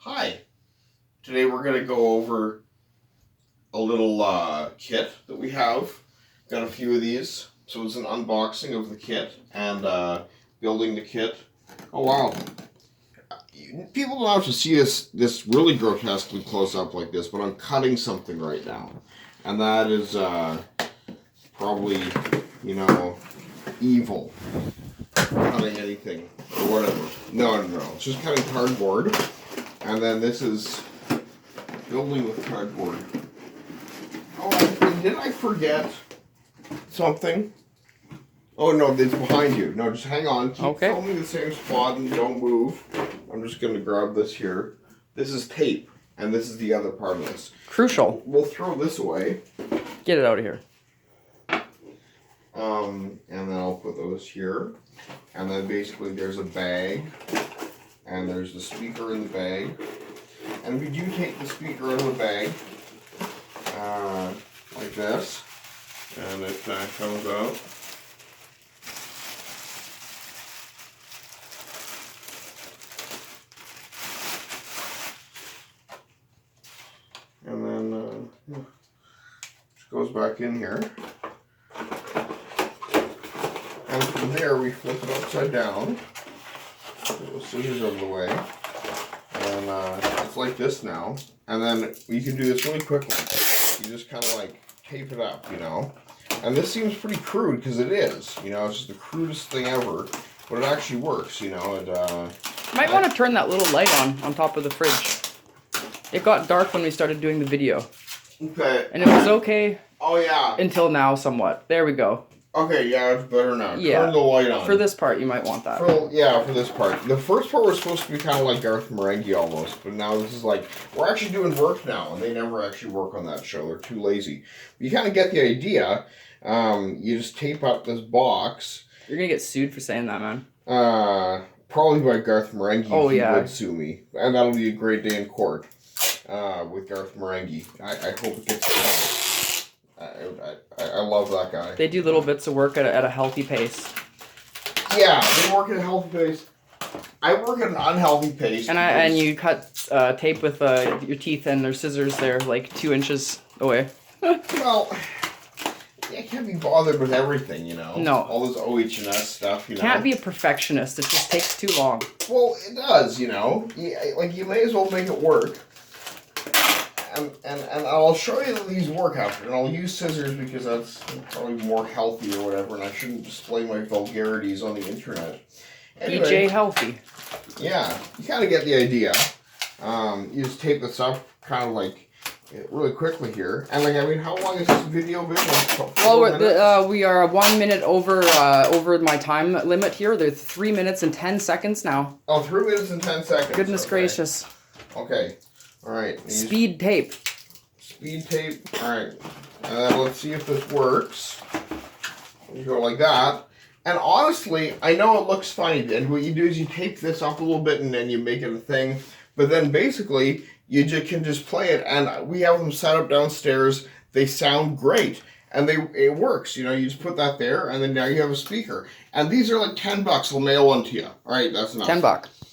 Hi. Today we're going to go over a little kit that we have. Got a few of these. So it's an unboxing of the kit and building the kit. Oh wow. People don't have to see this really grotesquely close up like this, but I'm cutting something right now. And that is probably, evil. Cutting anything or whatever. No. It's just cutting cardboard. And then this is building with cardboard. Oh, and did I forget something? Oh no, it's behind you. No, just hang on. Keep filming the same spot and don't move. I'm just going to grab this here. This is tape, and this is the other part of this. Crucial. We'll throw this away. Get it out of here. And then I'll put those here. And then basically there's a bag. And there's the speaker in the bag. And we do take the speaker out of the bag. Like this. And it comes out. And then it goes back in here. And from there we flip it upside down. Put the scissors out of the way. And it's like this now. And then you can do this really quickly. You just kind of like tape it up, And this seems pretty crude because it is. It's just the crudest thing ever. But it actually works, You might want to turn that little light on top of the fridge. It got dark when we started doing the video. Okay. And it was okay. Oh, yeah. Until now, somewhat. There we go. Okay, yeah, it's better now. Yeah. Turn the light on. For this part, you might want that. For this part. The first part was supposed to be kind of like Garth Marenghi almost, but now this is like, we're actually doing work now, and they never actually work on that show. They're too lazy. But you kind of get the idea. You just tape up this box. You're going to get sued for saying that, man. Probably by Garth Marenghi. Oh, yeah. He would sue me. And that'll be a great day in court with Garth Marenghi. I hope it gets... I love that guy. They do little bits of work at a healthy pace. Yeah, they work at a healthy pace. I work at an unhealthy pace. And you cut tape with your teeth and their scissors. They're like 2 inches away. Well, I can't be bothered with everything, No. All this OH&S stuff, Can't be a perfectionist. It just takes too long. Well, it does, You may as well make it work. And I'll show you that these work after, and I'll use scissors because that's probably more healthy or whatever, and I shouldn't display my vulgarities on the internet. Anyway, PJ Healthy. Yeah, you kind of get the idea. You just tape this up kind of like really quickly here. And how long has this video been? Well, we are 1 minute over my time limit here. There's 3 minutes and 10 seconds now. Oh, 3 minutes and 10 seconds. Goodness gracious. Okay. All right. Speed tape. Speed tape. All right. Let's see if this works. You go like that. And honestly, I know it looks funny. And what you do is you tape this up a little bit and then you make it a thing. But then basically, you can just play it. And we have them set up downstairs. They sound great. And it works. You just put that there. And then now you have a speaker. And these are like $10. We'll mail one to you. All right. That's enough. $10.